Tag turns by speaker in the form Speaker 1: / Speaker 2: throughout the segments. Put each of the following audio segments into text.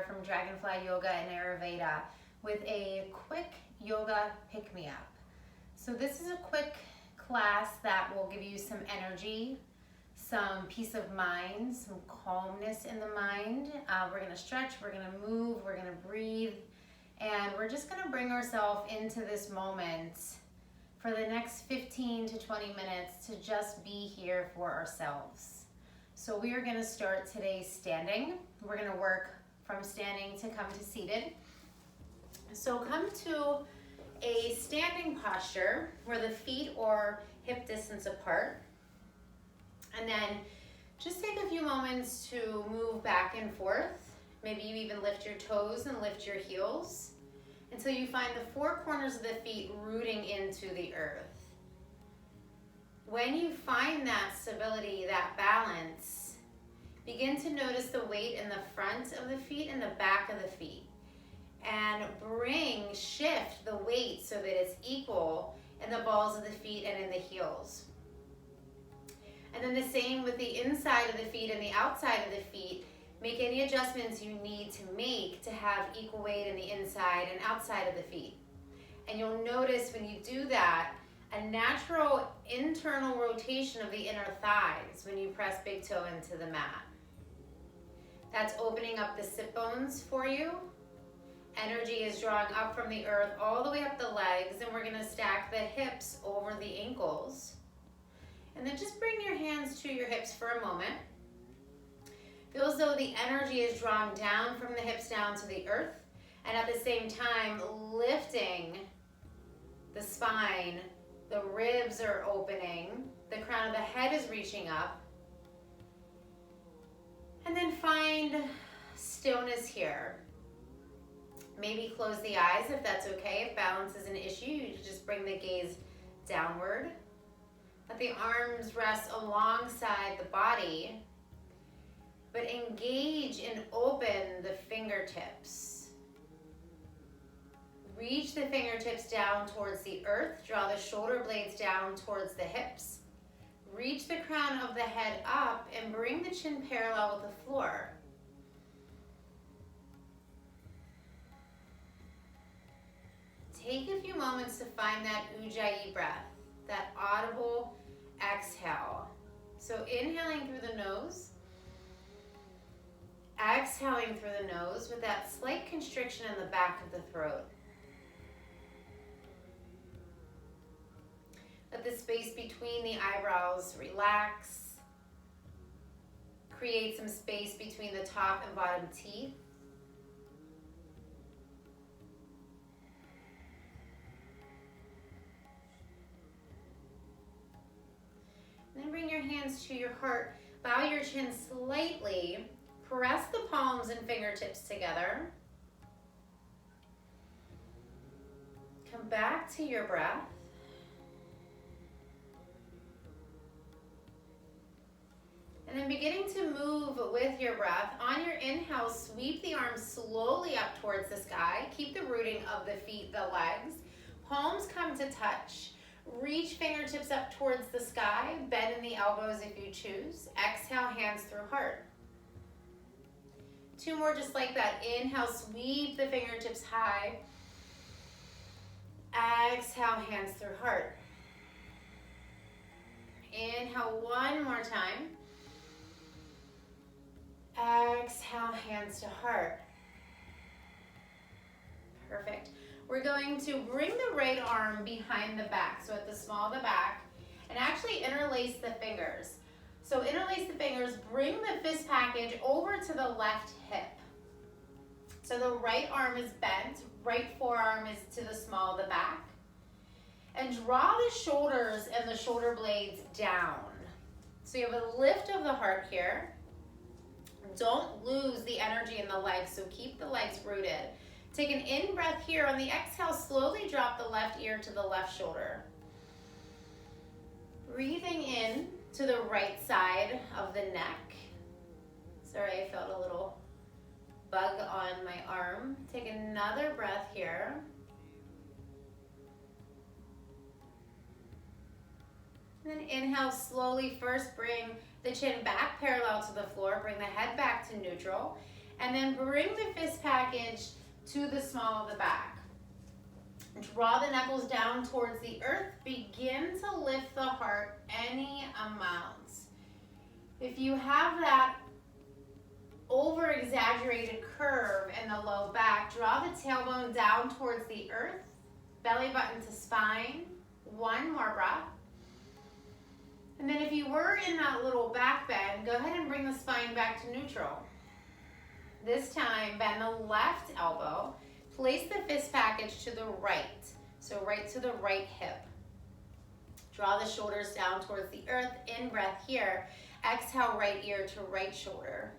Speaker 1: here from Dragonfly Yoga and Ayurveda with a quick yoga pick-me-up. So this is a quick class that will give you some energy, some peace of mind, some calmness in the mind. We're going to stretch, we're going to move, we're going to breathe, and we're just going to bring ourselves into this moment for the next 15 to 20 minutes to just be here for ourselves. So we are going to start today standing. We're going to work from standing to come to seated. So come to a standing posture where the feet are hip distance apart. And then just take a few moments to move back and forth. Maybe you even lift your toes and lift your heels until you find the four corners of the feet rooting into the earth. When you find that stability, that balance, begin to notice the weight in the front of the feet and the back of the feet. And shift the weight so that it's equal in the balls of the feet and in the heels. And then the same with the inside of the feet and the outside of the feet. Make any adjustments you need to make to have equal weight in the inside and outside of the feet. And you'll notice when you do that, a natural internal rotation of the inner thighs when you press big toe into the mat. That's opening up the sit bones for you. Energy is drawing up from the earth all the way up the legs, and we're going to stack the hips over the ankles. And then just bring your hands to your hips for a moment. Feel as though the energy is drawn down from the hips down to the earth, and at the same time lifting the spine. The ribs are opening, the crown of the head is reaching up. And then find stillness here. Maybe close the eyes if that's okay. If balance is an issue, you can just bring the gaze downward. Let the arms rest alongside the body, but engage and open the fingertips. Reach the fingertips down towards the earth. Draw the shoulder blades down towards the hips. Reach the crown of the head up and bring the chin parallel with the floor. Take a few moments to find that Ujjayi breath, that audible exhale. So inhaling through the nose, exhaling through the nose with that slight constriction in the back of the throat. Let the space between the eyebrows relax. Create some space between the top and bottom teeth. Then bring your hands to your heart. Bow your chin slightly. Press the palms and fingertips together. Come back to your breath. And then beginning to move with your breath. On your inhale, sweep the arms slowly up towards the sky. Keep the rooting of the feet, the legs. Palms come to touch. Reach fingertips up towards the sky. Bend in the elbows if you choose. Exhale, hands through heart. Two more just like that. Inhale, sweep the fingertips high. Exhale, hands through heart. Inhale one more time. Exhale, hands to heart. Perfect. We're going to bring the right arm behind the back, so at the small of the back, and actually interlace the fingers. So interlace the fingers, bring the fist package over to the left hip. So the right arm is bent, right forearm is to the small of the back. And draw the shoulders and the shoulder blades down. So you have a lift of the heart here. Don't lose the energy in the legs, so keep the legs rooted. Take an in breath here. On the exhale, slowly drop the left ear to the left shoulder. Breathing in to the right side of the neck. Sorry, I felt a little bug on my arm. Take another breath here. And then inhale slowly. First, bring the chin back parallel to the floor. Bring the head back to neutral. And then bring the fist package to the small of the back. Draw the knuckles down towards the earth. Begin to lift the heart any amount. If you have that over-exaggerated curve in the low back, draw the tailbone down towards the earth. Belly button to spine. One more breath. And then if you were in that little back bend, go ahead and bring the spine back to neutral. This time, bend the left elbow. Place the fist package to the right. So right to the right hip. Draw the shoulders down towards the earth. In breath here. Exhale, right ear to right shoulder.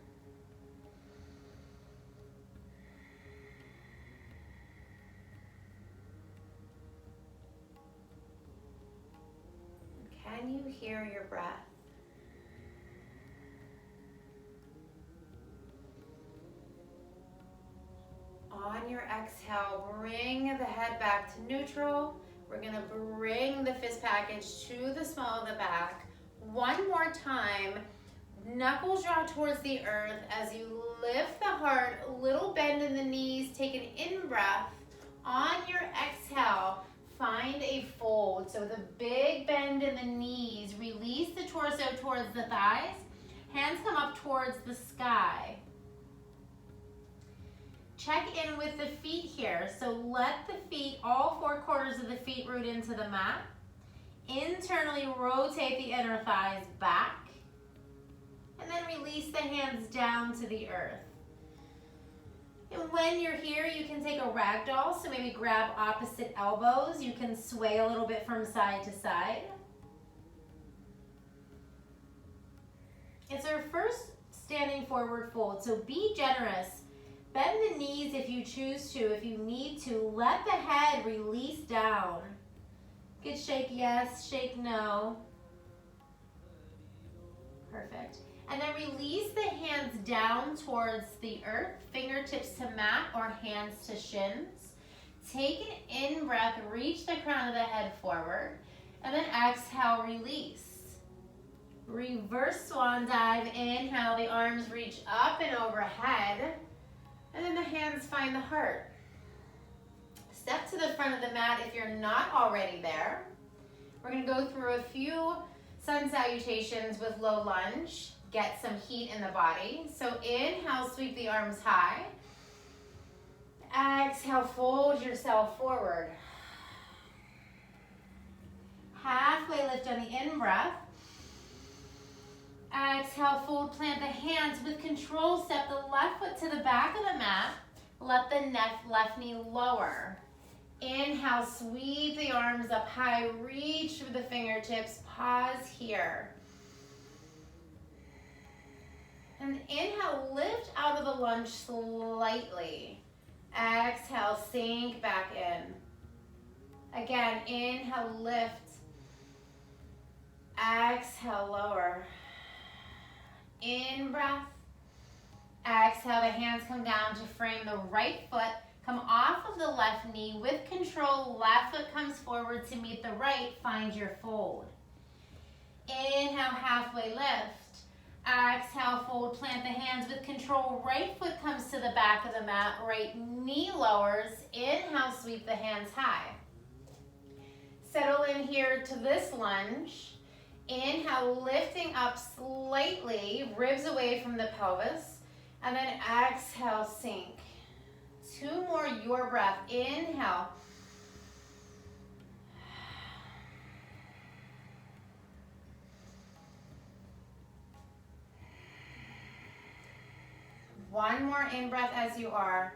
Speaker 1: Can you hear your breath? On your exhale, bring the head back to neutral. We're going to bring the fist package to the small of the back. One more time, knuckles draw towards the earth as you lift the heart, a little bend in the knees, take an in-breath. On your exhale, find a fold. So the big bend in the knees, release the torso towards the thighs, hands come up towards the sky. Check in with the feet here. So let the feet, all four quarters of the feet root into the mat. Internally rotate the inner thighs back. And then release the hands down to the earth. And when you're here, you can take a ragdoll. So maybe grab opposite elbows. You can sway a little bit from side to side. It's our first standing forward fold. So be generous. Bend the knees if you choose to. If you need to, let the head release down. Good shake yes, shake no. Perfect. And then release the hands down towards the earth, fingertips to mat or hands to shins. Take an in-breath, reach the crown of the head forward, and then exhale, release. Reverse swan dive, inhale, the arms reach up and overhead. And then the hands find the heart. Step to the front of the mat if you're not already there. We're going to go through a few sun salutations with low lunge. Get some heat in the body. So inhale, sweep the arms high. Exhale, fold yourself forward. Halfway lift on the in-breath. Exhale, fold, plant the hands. With control, step the left foot to the back of the mat. Let the left knee lower. Inhale, sweep the arms up high. Reach for the fingertips. Pause here. And inhale, lift out of the lunge slightly. Exhale, sink back in. Again, inhale, lift. Exhale, lower. In breath. Exhale, the hands come down to frame the right foot. Come off of the left knee. With control, left foot comes forward to meet the right. Find your fold. Inhale, halfway lift. Exhale, fold, plant the hands. With control, right foot comes to the back of the mat. Right knee lowers. Inhale, sweep the hands high. Settle in here to this lunge. Inhale, lifting up slightly, ribs away from the pelvis. And then exhale, sink. Two more, your breath. Inhale. One more in-breath as you are.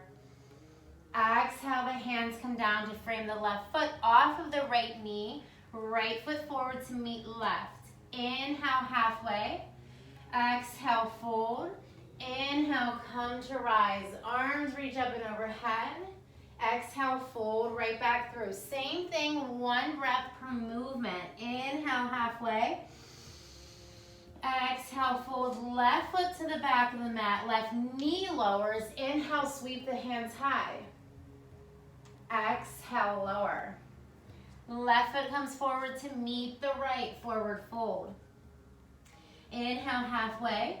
Speaker 1: Exhale, the hands come down to frame the left foot off of the right knee. Right foot forward to meet left. Inhale, halfway. Exhale, fold. Inhale, come to rise. Arms reach up and overhead. Exhale, fold right back through. Same thing, one breath per movement. Inhale, halfway. Exhale, fold left foot to the back of the mat. Left knee lowers. Inhale, sweep the hands high. Exhale, lower. Left foot comes forward to meet the right, forward fold. Inhale, halfway.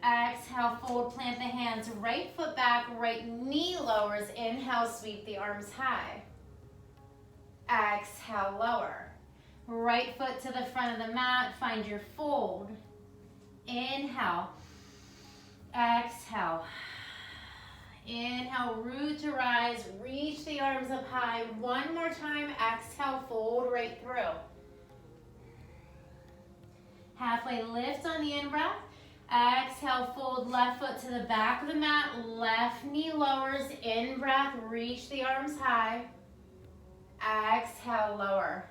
Speaker 1: Exhale, fold, plant the hands, right foot back, right knee lowers. Inhale, sweep the arms high. Exhale, lower. Right foot to the front of the mat, find your fold. Inhale. Exhale. Inhale, root to rise, reach the arms up high. One more time, exhale, fold right through. Halfway lift on the in-breath. Exhale, fold left foot to the back of the mat, left knee lowers, in-breath, reach the arms high. Exhale, lower.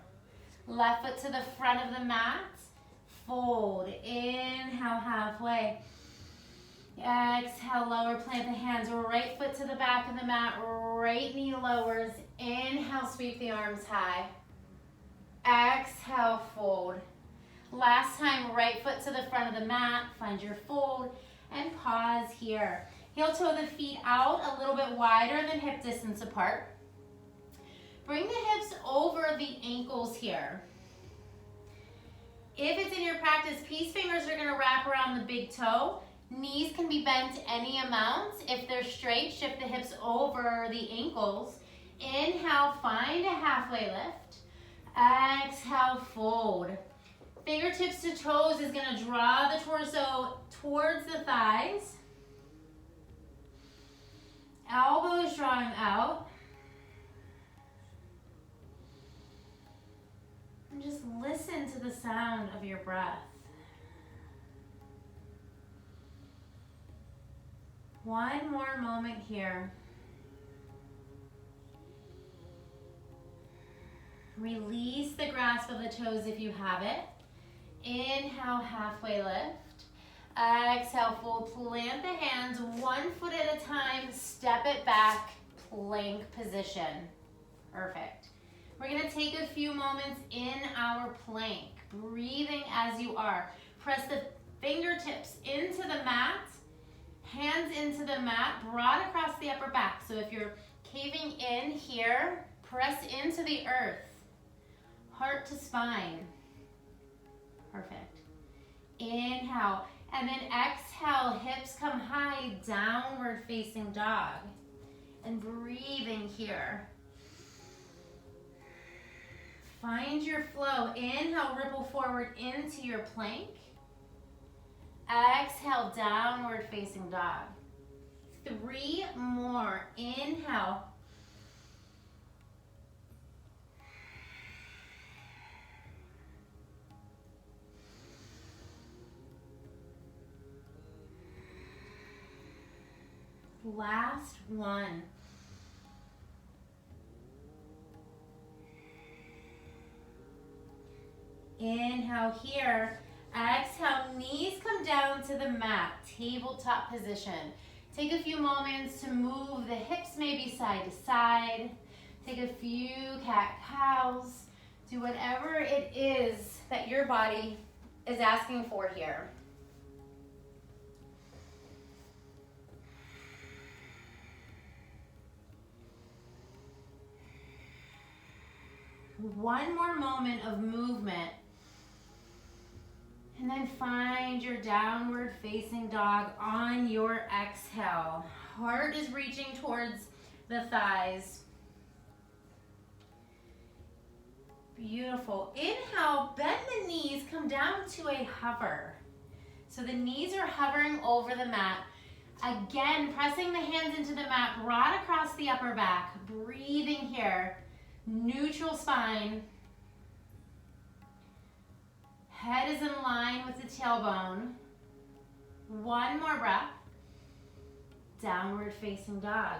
Speaker 1: Left foot to the front of the mat, fold, inhale, halfway. Exhale, lower, plant the hands, right foot to the back of the mat, right knee lowers, inhale, sweep the arms high. Exhale, fold. Last time, right foot to the front of the mat, find your fold, and pause here. Heel toe the feet out a little bit wider than hip distance apart. Bring the hips over the ankles here. If it's in your practice, peace fingers are gonna wrap around the big toe. Knees can be bent any amount. If they're straight, shift the hips over the ankles. Inhale, find a halfway lift. Exhale, fold. Fingertips to toes is gonna draw the torso towards the thighs. Elbows drawing out. And just listen to the sound of your breath. One more moment here. Release the grasp of the toes if you have it. Inhale, halfway lift. Exhale, fold, plant the hands 1 foot at a time, step it back, plank position. Perfect. We're gonna take a few moments in our plank, breathing as you are. Press the fingertips into the mat, hands into the mat, broad across the upper back. So if you're caving in here, press into the earth, heart to spine. Perfect. Inhale, and then exhale, hips come high, downward facing dog. And breathing here. Find your flow. Inhale, ripple forward into your plank. Exhale, downward facing dog. 3 more. Inhale. Last one. Inhale here. Exhale, knees come down to the mat, tabletop position. Take a few moments to move the hips maybe side to side. Take a few cat-cows. Do whatever it is that your body is asking for here. One more moment of movement. And then find your downward facing dog on your exhale. Heart is reaching towards the thighs. Beautiful. Inhale, bend the knees, come down to a hover. So the knees are hovering over the mat. Again, pressing the hands into the mat, broad across the upper back. Breathing here. Neutral spine. Head is in line with the tailbone. One more breath. Downward facing dog.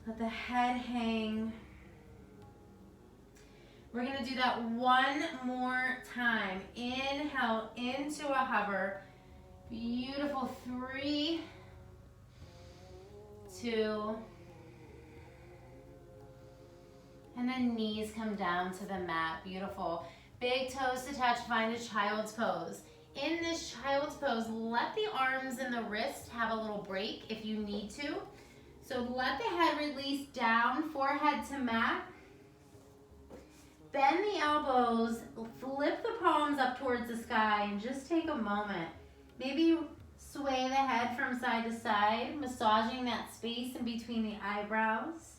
Speaker 1: Let the head hang. We're gonna do that one more time. Inhale into a hover. Beautiful. 3, 2, and then knees come down to the mat. Beautiful. Big toes to touch, find a child's pose. In this child's pose, let the arms and the wrist have a little break if you need to. So let the head release down, forehead to mat. Bend the elbows, flip the palms up towards the sky, and just take a moment. Maybe sway the head from side to side, massaging that space in between the eyebrows.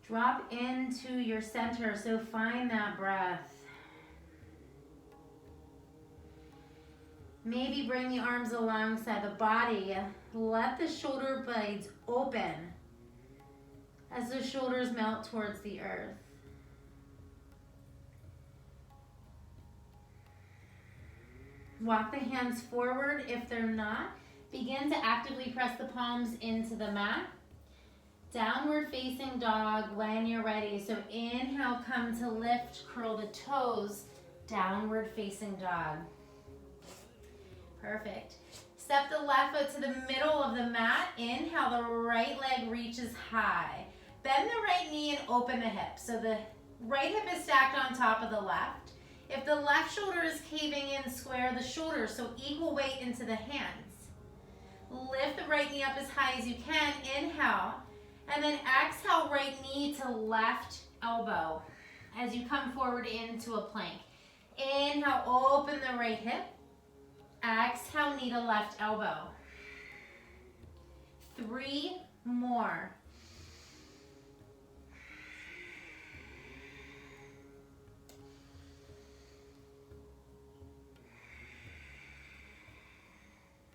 Speaker 1: Drop into your center, so find that breath. Maybe bring the arms alongside the body. Let the shoulder blades open as the shoulders melt towards the earth. Walk the hands forward if they're not. Begin to actively press the palms into the mat. Downward facing dog when you're ready. So inhale, come to lift, curl the toes, downward facing dog. Perfect. Step the left foot to the middle of the mat. Inhale, the right leg reaches high. Bend the right knee and open the hip. So the right hip is stacked on top of the left. If the left shoulder is caving in, square the shoulders, so equal weight into the hands. Lift the right knee up as high as you can. Inhale. And then exhale, right knee to left elbow as you come forward into a plank. Inhale, open the right hip. Exhale, knee to left elbow. 3 more.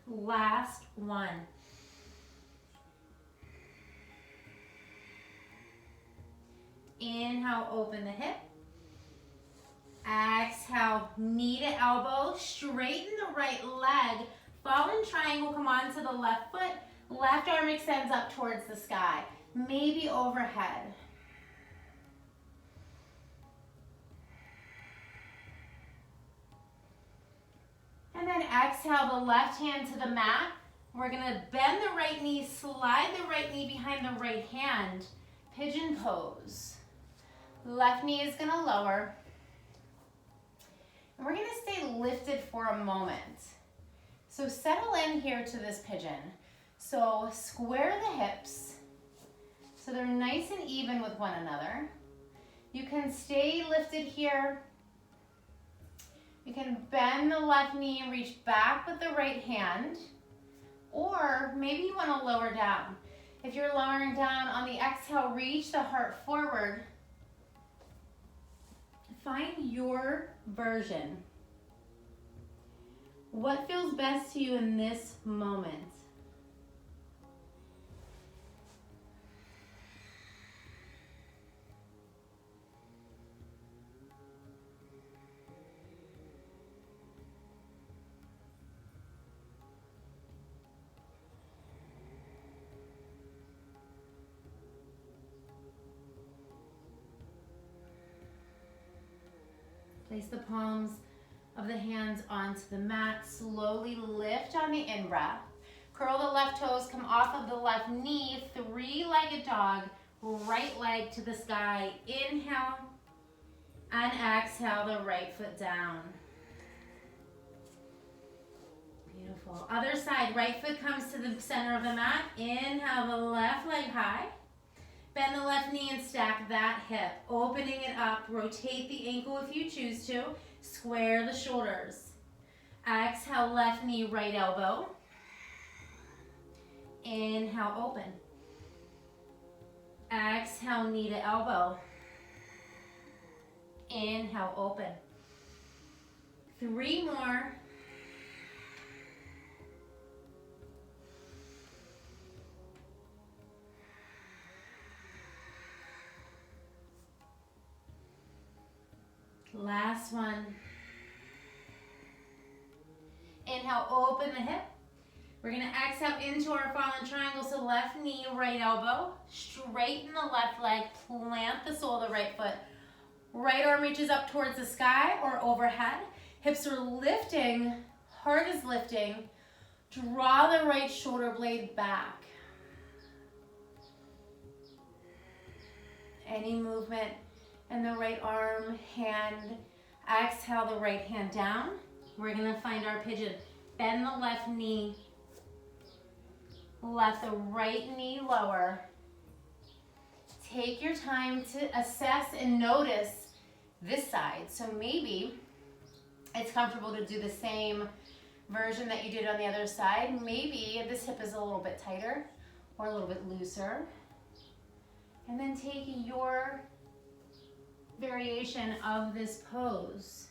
Speaker 1: Last one. Inhale, open the hip. Exhale, knee to elbow. Straighten the right leg. Fallen triangle, come onto the left foot. Left arm extends up towards the sky. Maybe overhead. And then exhale the left hand to the mat. We're gonna bend the right knee, slide the right knee behind the right hand. Pigeon pose. Left knee is gonna lower. And we're gonna stay lifted for a moment. So settle in here to this pigeon. So square the hips so they're nice and even with one another. You can stay lifted here. You can bend the left knee and reach back with the right hand. Or maybe you wanna lower down. If you're lowering down on the exhale, reach the heart forward. Find your version. What feels best to you in this moment? Place the palms of the hands onto the mat. Slowly lift on the in-breath. Curl the left toes, come off of the left knee. 3-legged dog, right leg to the sky. Inhale and exhale the right foot down. Beautiful. Other side, right foot comes to the center of the mat. Inhale the left leg high. Bend the left knee and stack that hip, opening it up. Rotate the ankle if you choose to. Square the shoulders. Exhale, left knee, right elbow. Inhale, open. Exhale, knee to elbow. Inhale, open. 3 more. Last one. Inhale, open the hip. We're gonna exhale into our fallen triangle, so left knee, right elbow. Straighten the left leg, plant the sole of the right foot. Right arm reaches up towards the sky or overhead. Hips are lifting, heart is lifting. Draw the right shoulder blade back. Any movement in the right arm, hand. Exhale the right hand down. We're gonna find our pigeon. Bend the left knee. Let the right knee lower. Take your time to assess and notice this side. So maybe it's comfortable to do the same version that you did on the other side. Maybe this hip is a little bit tighter or a little bit looser. And then take your variation of this pose.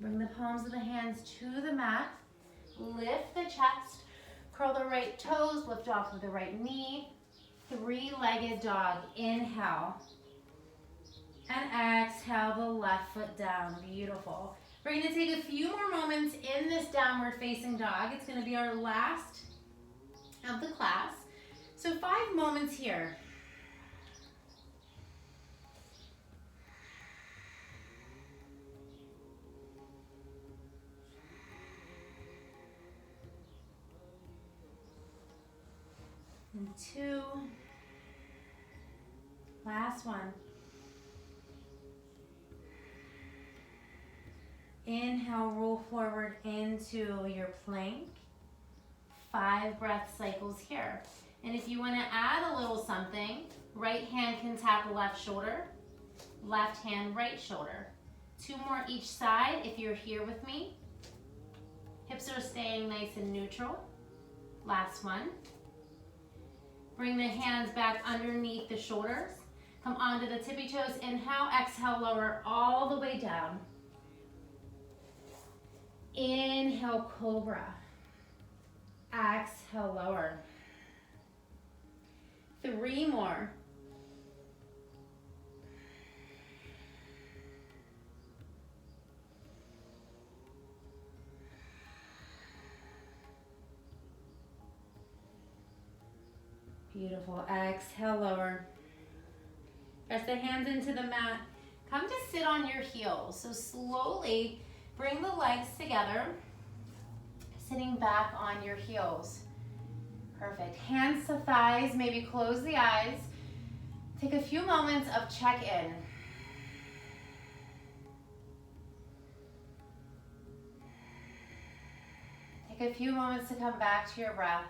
Speaker 1: Bring the palms of the hands to the mat. Lift the chest. Curl the right toes. Lift off with the right knee. Three-legged dog. Inhale. And exhale the left foot down. Beautiful. We're going to take a few more moments in this downward facing dog. It's going to be our last of the class. So 5 moments here. And 2. Last one. Inhale, roll forward into your plank. 5 breath cycles here. And if you want to add a little something, right hand can tap left shoulder, left hand right shoulder. 2 more each side if you're here with me. Hips are staying nice and neutral. Last one. Bring the hands back underneath the shoulders. Come onto the tippy toes. Inhale, exhale, lower all the way down. Inhale, cobra. Exhale, lower. 3 more. Beautiful. Exhale, lower. Press the hands into the mat. Come to sit on your heels. So slowly bring the legs together, sitting back on your heels. Perfect. Hands to thighs, maybe close the eyes. Take a few moments of check-in. Take a few moments to come back to your breath.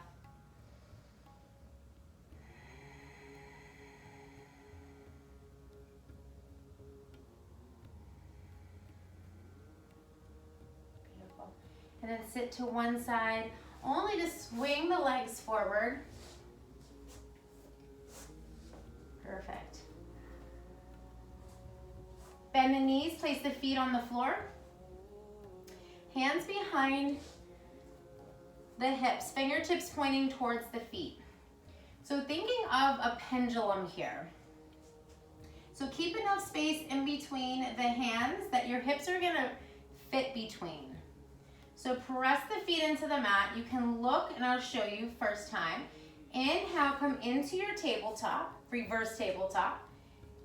Speaker 1: And then sit to one side, only to swing the legs forward. Perfect. Bend the knees, place the feet on the floor. Hands behind the hips, fingertips pointing towards the feet. So thinking of a pendulum here. So keep enough space in between the hands that your hips are gonna fit between. So press the feet into the mat. You can look, and I'll show you first time. Inhale, come into your tabletop, reverse tabletop.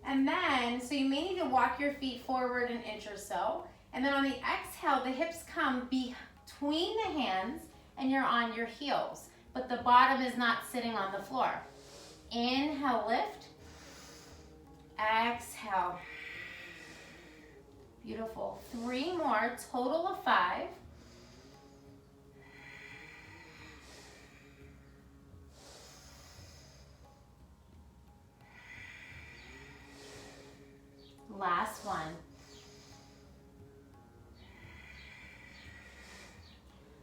Speaker 1: And then, so you may need to walk your feet forward an inch or so. And then on the exhale, the hips come between the hands and you're on your heels. But the bottom is not sitting on the floor. Inhale, lift. Exhale. Beautiful. 3 more, total of 5. Last one.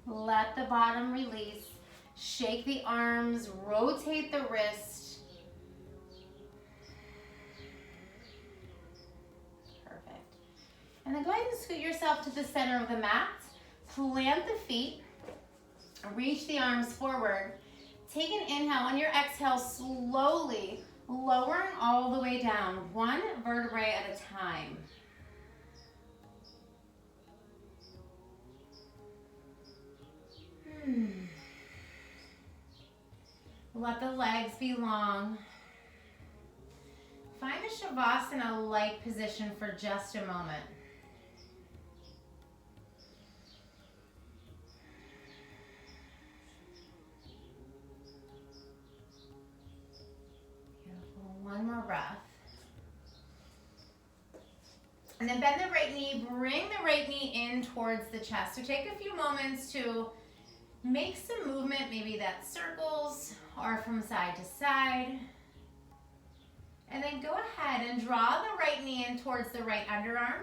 Speaker 1: Let the bottom release. Shake the arms, rotate the wrist. Perfect. And then go ahead and scoot yourself to the center of the mat. Plant the feet. Reach the arms forward. Take an inhale. On your exhale, slowly lowering all the way down, 1 vertebrae at a time. Let the legs be long. Find a Shavasana-like position for just a moment. breath. And then bend the right knee, bring the right knee in towards the chest. So take a few moments to make some movement, maybe that's circles or from side to side. And then go ahead and draw the right knee in towards the right underarm.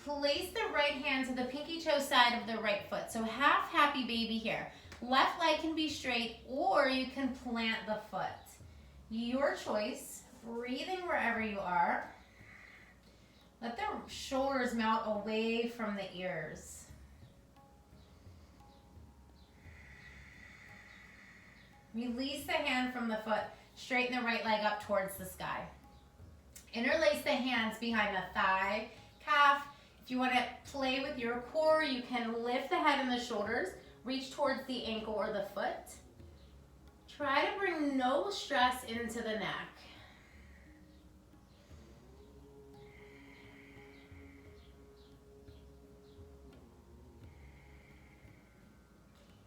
Speaker 1: Place the right hand to the pinky toe side of the right foot. So half happy baby here. Left leg can be straight or you can plant the foot. Your choice, breathing wherever you are. Let the shoulders melt away from the ears. Release the hand from the foot. Straighten the right leg up towards the sky. Interlace the hands behind the thigh, calf. If you want to play with your core, you can lift the head and the shoulders. Reach towards the ankle or the foot. Try to bring no stress into the neck.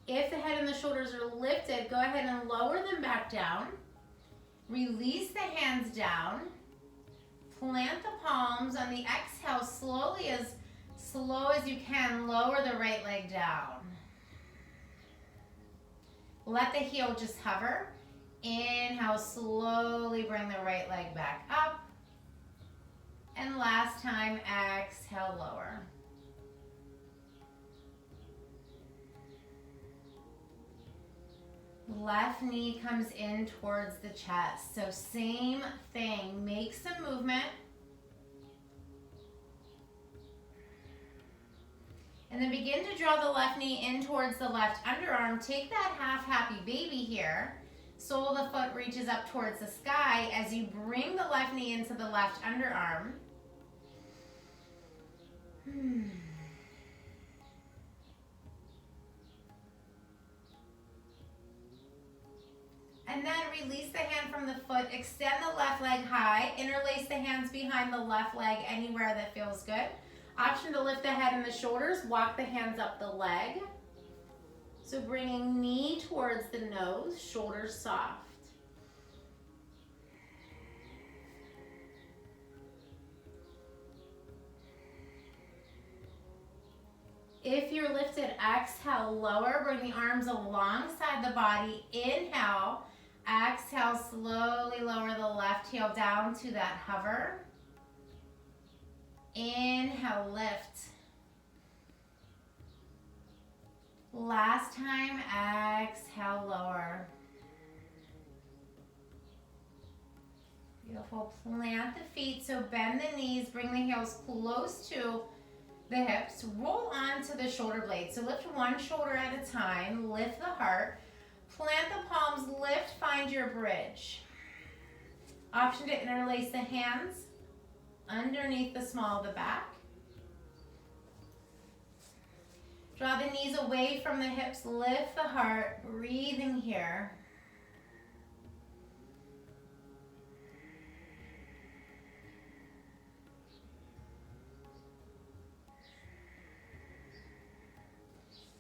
Speaker 1: If the head and the shoulders are lifted, go ahead and lower them back down. Release the hands down. Plant the palms. On the exhale, slowly, as slow as you can, lower the right leg down. Let the heel just hover. Inhale, slowly bring the right leg back up. And last time, exhale, lower. Left knee comes in towards the chest. So same thing, make some movement. And then begin to draw the left knee in towards the left underarm. Take that half happy baby here. Sole of the foot reaches up towards the sky as you bring the left knee into the left underarm. And then release the hand from the foot, extend the left leg high, interlace the hands behind the left leg anywhere that feels good. Option to lift the head and the shoulders, walk the hands up the leg. So bringing knee towards the nose, shoulders soft. If you're lifted, exhale, lower, bring the arms alongside the body, inhale. Exhale, slowly lower the left heel down to that hover. Inhale, lift. Last time, exhale, lower. Beautiful. Plant the feet, so bend the knees, bring the heels close to the hips. Roll onto the shoulder blades. So lift one shoulder at a time, lift the heart. Plant the palms, lift, find your bridge. Option to interlace the hands underneath the small of the back. Draw the knees away from the hips, lift the heart, breathing here.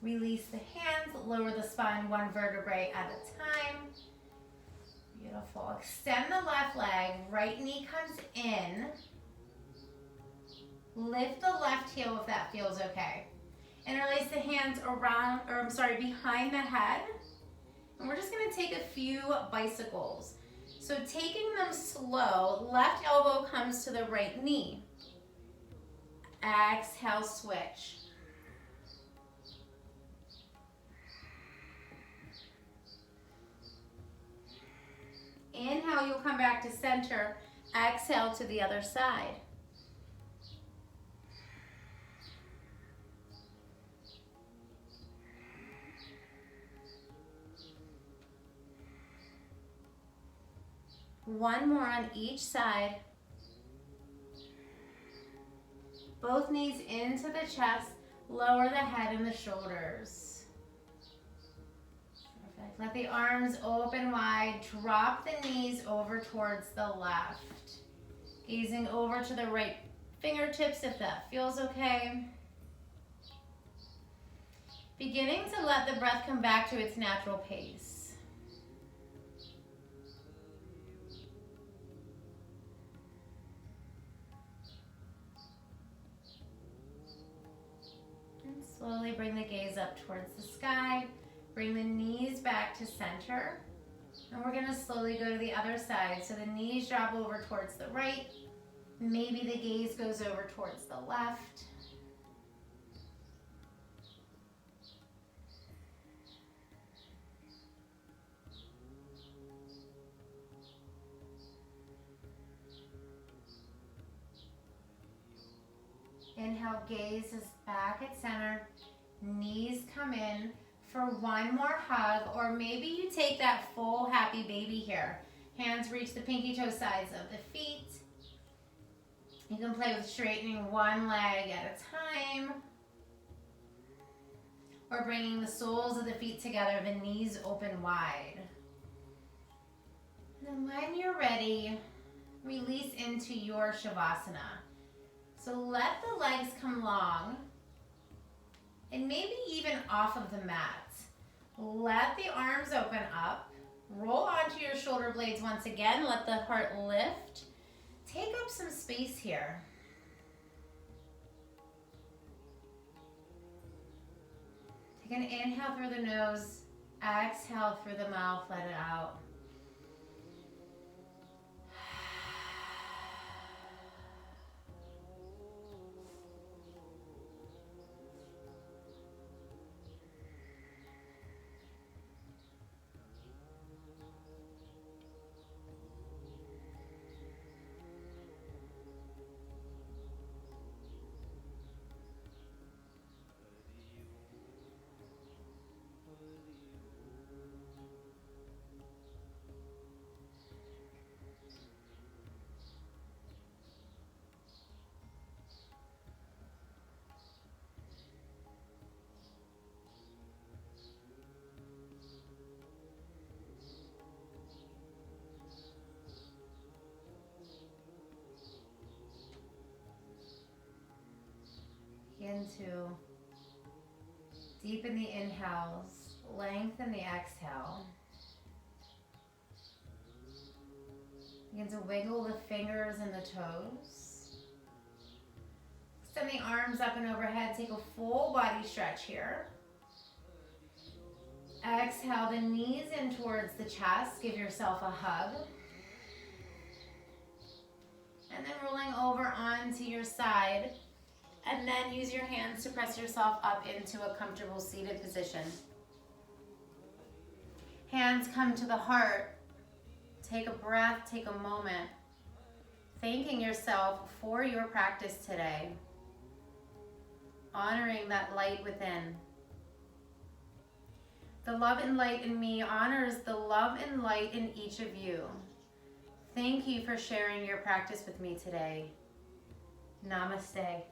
Speaker 1: Release the hands, lower the spine one vertebrae at a time. Beautiful. Extend the left leg, right knee comes in. Lift the left heel if that feels okay. Interlace the hands behind the head. And we're just gonna take a few bicycles. So taking them slow, left elbow comes to the right knee. Exhale, switch. Inhale, you'll come back to center. Exhale to the other side. One more on each side. Both knees into the chest. Lower the head and the shoulders. Perfect. Let the arms open wide. Drop the knees over towards the left. Gazing over to the right fingertips if that feels okay. Beginning to let the breath come back to its natural pace. Slowly bring the gaze up towards the sky. Bring the knees back to center. And we're going to slowly go to the other side. So the knees drop over towards the right. Maybe the gaze goes over towards the left. Inhale, gaze is back at center. Knees come in for one more hug, or maybe you take that full happy baby here. Hands reach the pinky toe sides of the feet. You can play with straightening one leg at a time, or bringing the soles of the feet together, the knees open wide. And then when you're ready, release into your Shavasana. So let the legs come long and maybe even off of the mat. Let the arms open up. Roll onto your shoulder blades once again. Let the heart lift. Take up some space here. Take an inhale through the nose. Exhale through the mouth. Let it out. Begin to deepen the inhales, lengthen the exhale. Begin to wiggle the fingers and the toes. Extend the arms up and overhead. Take a full body stretch here. Exhale the knees in towards the chest. Give yourself a hug. And then rolling over onto your side. And then use your hands to press yourself up into a comfortable seated position. Hands come to the heart. Take a breath, take a moment. Thanking yourself for your practice today. Honoring that light within. The love and light in me honors the love and light in each of you. Thank you for sharing your practice with me today. Namaste.